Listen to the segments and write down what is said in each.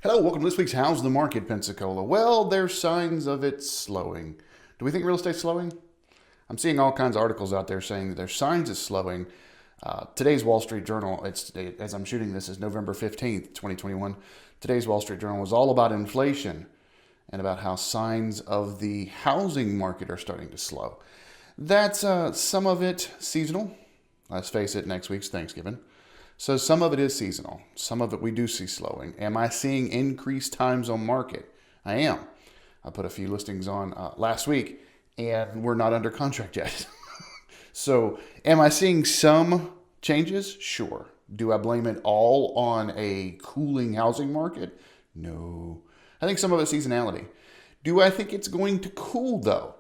Hello, welcome to this week's How's the Market, Pensacola. Well, there's signs of it slowing. Do we think real estate's slowing? I'm seeing all kinds of articles out there saying that there's signs it's slowing. Today's Wall Street Journal, as I'm shooting this, is November 15th, 2021. Today's Wall Street Journal was all about inflation and about how signs of the housing market are starting to slow. That's some of it seasonal. Let's face it, next week's Thanksgiving. So some of it is seasonal. Some of it we do see slowing. Am I seeing increased times on market? I am. I put a few listings on last week, and we're not under contract yet. So am I seeing some changes? Sure. Do I blame it all on a cooling housing market? No. I think some of it's seasonality. Do I think it's going to cool, though?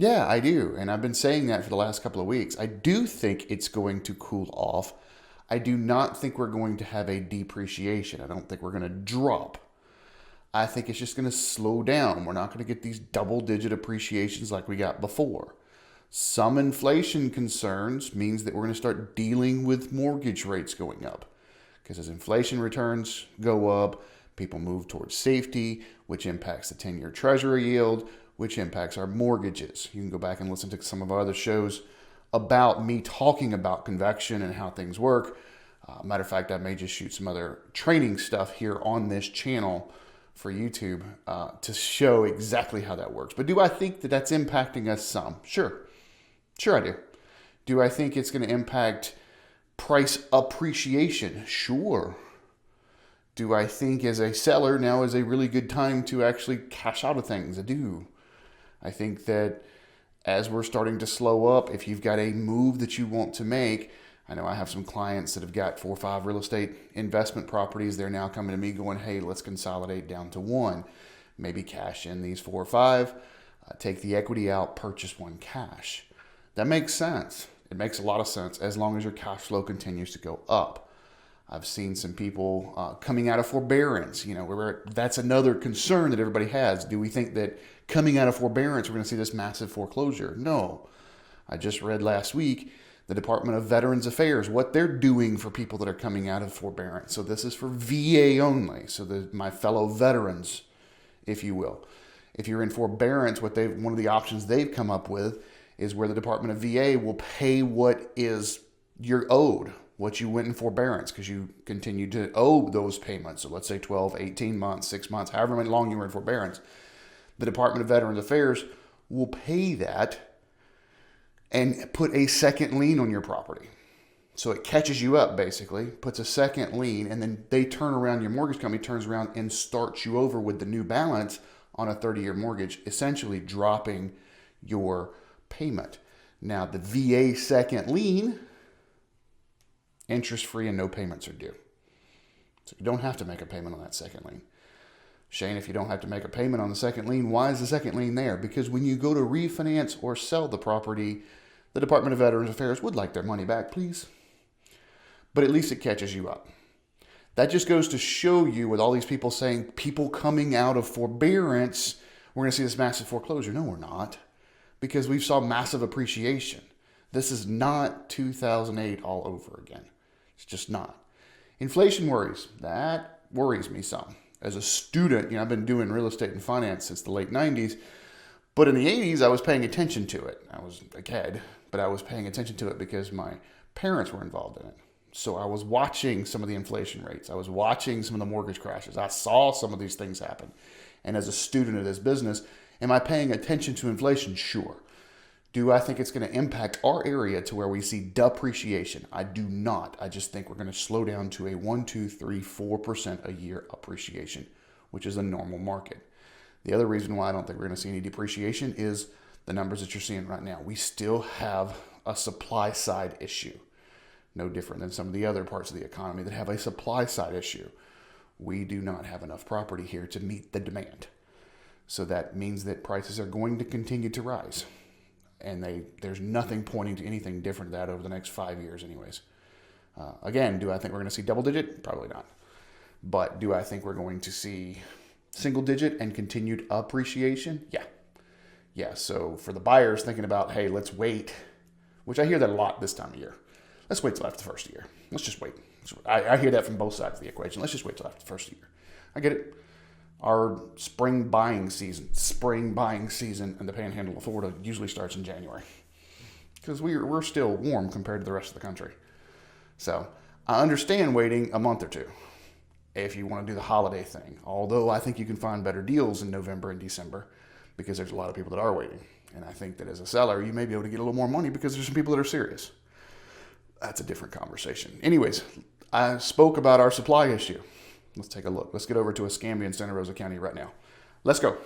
Yeah, I do. And I've been saying that for the last couple of weeks. I do think it's going to cool off. I do not think we're going to have a depreciation. I don't think we're going to drop. I think it's just going to slow down. We're not going to get these double-digit appreciations like we got before. Some inflation concerns means that we're going to start dealing with mortgage rates going up. Because as inflation returns go up, people move towards safety, which impacts the 10-year Treasury yield, which impacts our mortgages. You can go back and listen to some of our other shows about me talking about convection and how things work. Matter of fact, I may just shoot some other training stuff here on this channel for YouTube to show exactly how that works. But do I think that that's impacting us some? Sure I do. Do I think it's going to impact price appreciation? Sure. Do I think as a seller now is a really good time to actually cash out of things? I do. I think that as we're starting to slow up, if you've got a move that you want to make, I know I have some clients that have got 4 or 5 real estate investment properties. They're now coming to me going, hey, let's consolidate down to one. Maybe cash in these 4 or 5, take the equity out, purchase one cash. That makes sense. It makes a lot of sense as long as your cash flow continues to go up. I've seen some people coming out of forbearance, where that's another concern that everybody has. Do we think that coming out of forbearance, we're going to see this massive foreclosure? No. I just read last week the Department of Veterans Affairs, what they're doing for people that are coming out of forbearance. So this is for VA only. So my fellow veterans, if you will. If you're in forbearance, one of the options they've come up with is where the Department of VA will pay what is you're owed, what you went in forbearance because you continued to owe those payments. So let's say 12, 18 months, 6 months, however long you were in forbearance. The Department of Veterans Affairs will pay that and put a second lien on your property. So it catches you up, basically, puts a second lien, and then they turn around, your mortgage company turns around and starts you over with the new balance on a 30-year mortgage, essentially dropping your payment. Now, the VA second lien, interest-free and no payments are due. So you don't have to make a payment on that second lien. Shane, if you don't have to make a payment on the second lien, why is the second lien there? Because when you go to refinance or sell the property, the Department of Veterans Affairs would like their money back, please. But at least it catches you up. That just goes to show you with all these people saying people coming out of forbearance, we're going to see this massive foreclosure. No, we're not. Because we saw massive appreciation. This is not 2008 all over again. It's just not. Inflation worries. That worries me some. As a student, I've been doing real estate and finance since the late 90s. But in the 80s, I was paying attention to it. I was a kid, but I was paying attention to it because my parents were involved in it. So I was watching some of the inflation rates. I was watching some of the mortgage crashes. I saw some of these things happen. And as a student of this business, am I paying attention to inflation? Sure. Do I think it's going to impact our area to where we see depreciation? I do not. I just think we're going to slow down to a 1, 2, 3, 4% a year appreciation, which is a normal market. The other reason why I don't think we're going to see any depreciation is the numbers that you're seeing right now. We still have a supply side issue. No different than some of the other parts of the economy that have a supply side issue. We do not have enough property here to meet the demand. So that means that prices are going to continue to rise. And there's nothing pointing to anything different than that over the next 5 years anyways. Again, do I think we're going to see double digit? Probably not. But do I think we're going to see single digit and continued appreciation? Yeah. So for the buyers thinking about, hey, let's wait, which I hear that a lot this time of year. Let's wait till after the first year. Let's just wait. I hear that from both sides of the equation. Let's just wait till after the first year. I get it. Our spring buying season in the Panhandle of Florida usually starts in January because we're still warm compared to the rest of the country. So I understand waiting a month or two if you want to do the holiday thing. Although I think you can find better deals in November and December because there's a lot of people that are waiting. And I think that as a seller, you may be able to get a little more money because there's some people that are serious. That's a different conversation. Anyways, I spoke about our supply issue. Let's take a look. Let's get over to Escambia in Santa Rosa County right now. Let's go.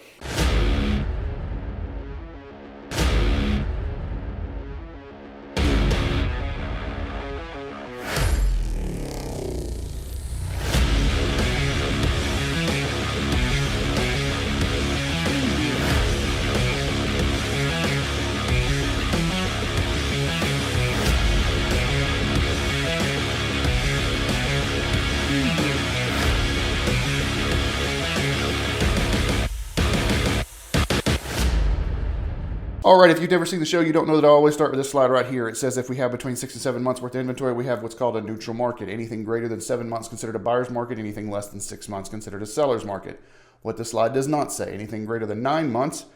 All right, if you've never seen the show, you don't know that I always start with this slide right here. It says if we have between 6 and 7 months worth of inventory, we have what's called a neutral market. Anything greater than 7 months considered a buyer's market, anything less than 6 months considered a seller's market. What the slide does not say, anything greater than 9 months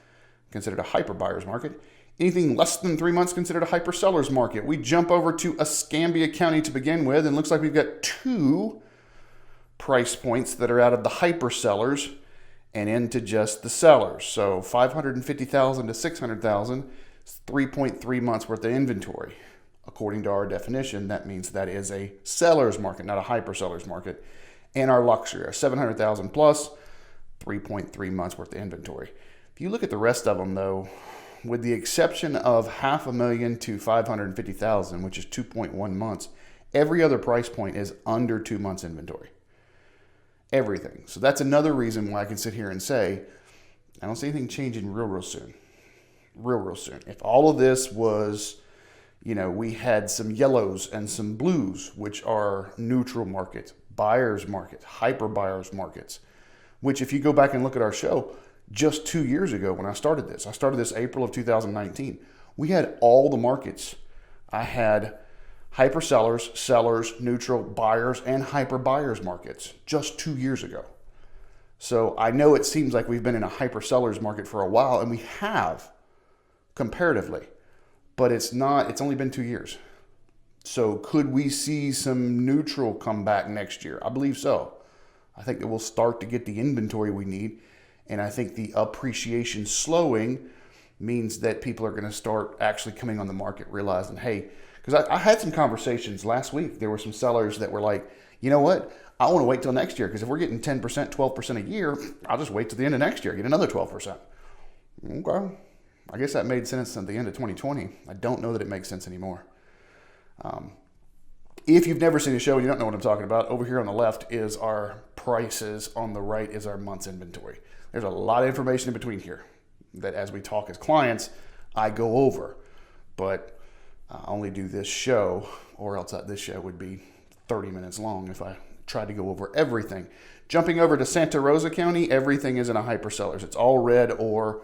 considered a hyper buyer's market. Anything less than 3 months considered a hyper seller's market. We jump over to Escambia County to begin with, and it looks like we've got 2 price points that are out of the hyper sellers and into just the sellers. So 550,000 to 600,000 is 3.3 months worth of inventory. According to our definition, that means that is a seller's market, not a hyper seller's market. And our luxury, our 700,000 plus, 3.3 months worth of inventory. If you look at the rest of them though, with the exception of $500,000 to 550,000, which is 2.1 months, every other price point is under 2 months inventory. Everything. So that's another reason why I can sit here and say, I don't see anything changing real soon. Real soon. If all of this was, we had some yellows and some blues, which are neutral markets, buyer's market, hyper buyer's markets, which if you go back and look at our show, just 2 years ago when I started this April of 2019, we had all the markets. I had hyper sellers, sellers, neutral, buyers, and hyper buyers markets just 2 years ago. So I know it seems like we've been in a hyper sellers market for a while, and we have comparatively, but it's only been 2 years. So could we see some neutral come back next year? I believe so. I think that we'll start to get the inventory we need, and I think the appreciation slowing means that people are going to start actually coming on the market, realizing, hey, because I had some conversations last week. There were some sellers that were like, you know what? I want to wait till next year because if we're getting 10%, 12% a year, I'll just wait till the end of next year, get another 12%. Okay. I guess that made sense at the end of 2020. I don't know that it makes sense anymore. If you've never seen the show and you don't know what I'm talking about, over here on the left is our prices. On the right is our month's inventory. There's a lot of information in between here that as we talk as clients, I go over. But I only do this show, or else this show would be 30 minutes long if I tried to go over everything. Jumping over to Santa Rosa County, everything is in a hyper sellers. It's all red or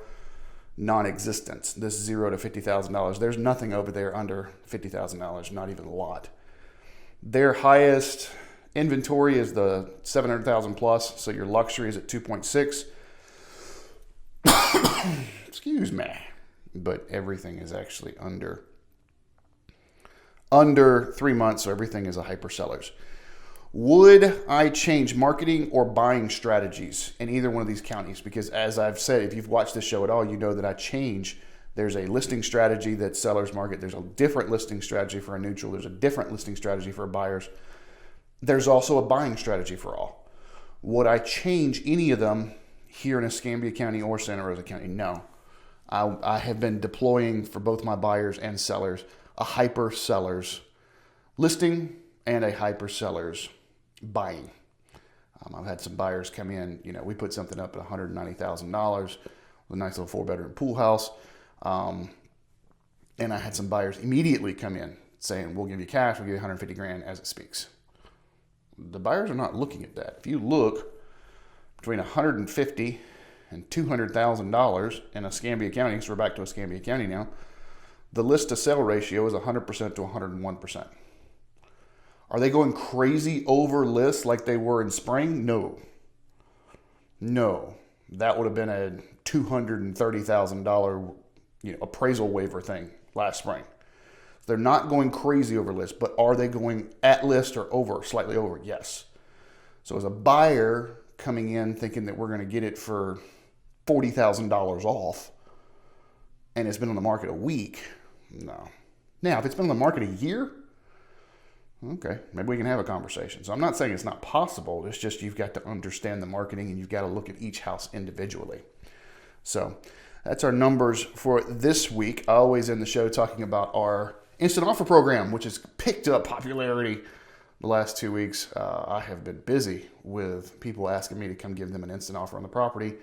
non-existent. This $0 to $50,000. There's nothing over there under $50,000, not even a lot. Their highest inventory is the 700,000 plus, so your luxury is at 2.6. Excuse me. But everything is actually under 3 months, so everything is a hyper sellers. Would I change marketing or buying strategies in either one of these counties? Because as I've said, if you've watched this show at all, you know that I change. There's a listing strategy that's seller's market. There's a different listing strategy for a neutral. There's a different listing strategy for a buyer's. There's also a buying strategy for all. Would I change any of them here in Escambia County or Santa Rosa County? No. I have been deploying for both my buyers and sellers a hyper sellers listing and a hyper sellers buying. I've had some buyers come in, we put something up at $190,000 with a nice little 4-bedroom pool house. And I had some buyers immediately come in saying, we'll give you cash, we'll give you 150 grand as it speaks. The buyers are not looking at that. If you look between $150,000 and $200,000 in Escambia County, so we're back to Escambia County now, the list to sell ratio is 100% to 101%. Are they going crazy over lists like they were in spring? No. No. That would have been a $230,000 appraisal waiver thing last spring. They're not going crazy over list, but are they going at list or over, slightly over? Yes. So as a buyer coming in thinking that we're going to get it for $40,000 off, and it's been on the market a week, no. Now, if it's been on the market a year, okay, maybe we can have a conversation. So I'm not saying it's not possible. It's just you've got to understand the marketing and you've got to look at each house individually. So that's our numbers for this week. I always end the show talking about our instant offer program, which has picked up popularity the last 2 weeks. I have been busy with people asking me to come give them an instant offer on the property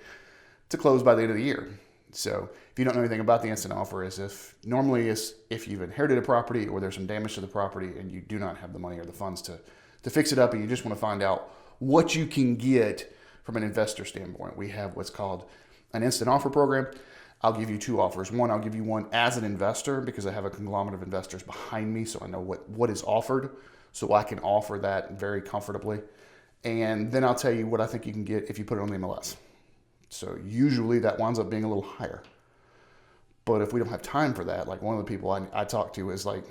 to close by the end of the year. So if you don't know anything about the instant offer, if you've inherited a property or there's some damage to the property and you do not have the money or the funds to fix it up and you just want to find out what you can get from an investor standpoint, we have what's called an instant offer program. I'll give you two offers. One, I'll give you one as an investor because I have a conglomerate of investors behind me, so I know what is offered, so I can offer that very comfortably. And then I'll tell you what I think you can get if you put it on the MLS. So usually that winds up being a little higher. But if we don't have time for that, like one of the people I talked to is like,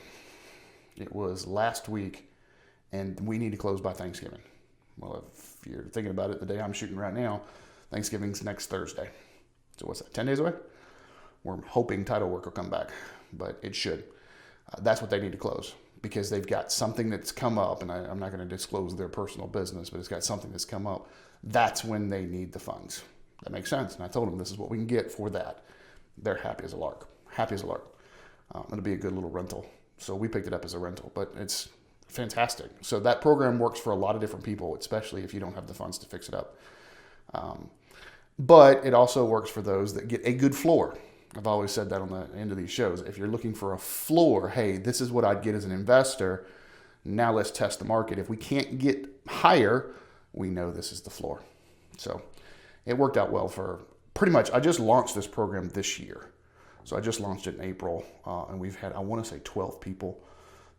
it was last week and we need to close by Thanksgiving. Well, if you're thinking about it, the day I'm shooting right now, Thanksgiving's next Thursday. So what's that, 10 days away? We're hoping title work will come back, but it should. That's what they need to close because they've got something that's come up, and I'm not going to disclose their personal business, but it's got something that's come up. That's when they need the funds. That makes sense. And I told them this is what we can get for that. They're happy as a lark. Happy as a lark. It'll be a good little rental. So we picked it up as a rental, but it's fantastic. So that program works for a lot of different people, especially if you don't have the funds to fix it up. But it also works for those that get a good floor. I've always said that on the end of these shows. If you're looking for a floor, hey, this is what I'd get as an investor. Now let's test the market. If we can't get higher, we know this is the floor. So it worked out well for pretty much, I just launched this program this year. So I just launched it in April, and we've had, I want to say 12 people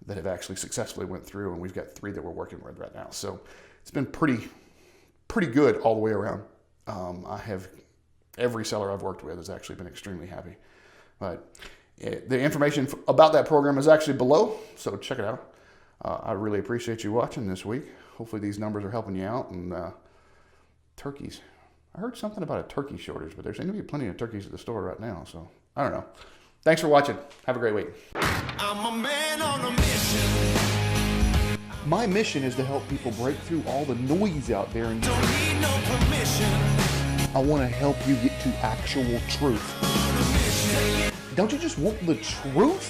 that have actually successfully went through, and we've got 3 that we're working with right now. So it's been pretty good all the way around. Every seller I've worked with has actually been extremely happy. But the information about that program is actually below, so check it out. I really appreciate you watching this week. Hopefully these numbers are helping you out. And turkeys. I heard something about a turkey shortage, but there seem to be plenty of turkeys at the store right now, so I don't know. Thanks for watching. Have a great week. I'm a man on a mission. My mission is to help people break through all the noise out there and don't need no permission. I want to help you get to actual truth. Don't you just want the truth?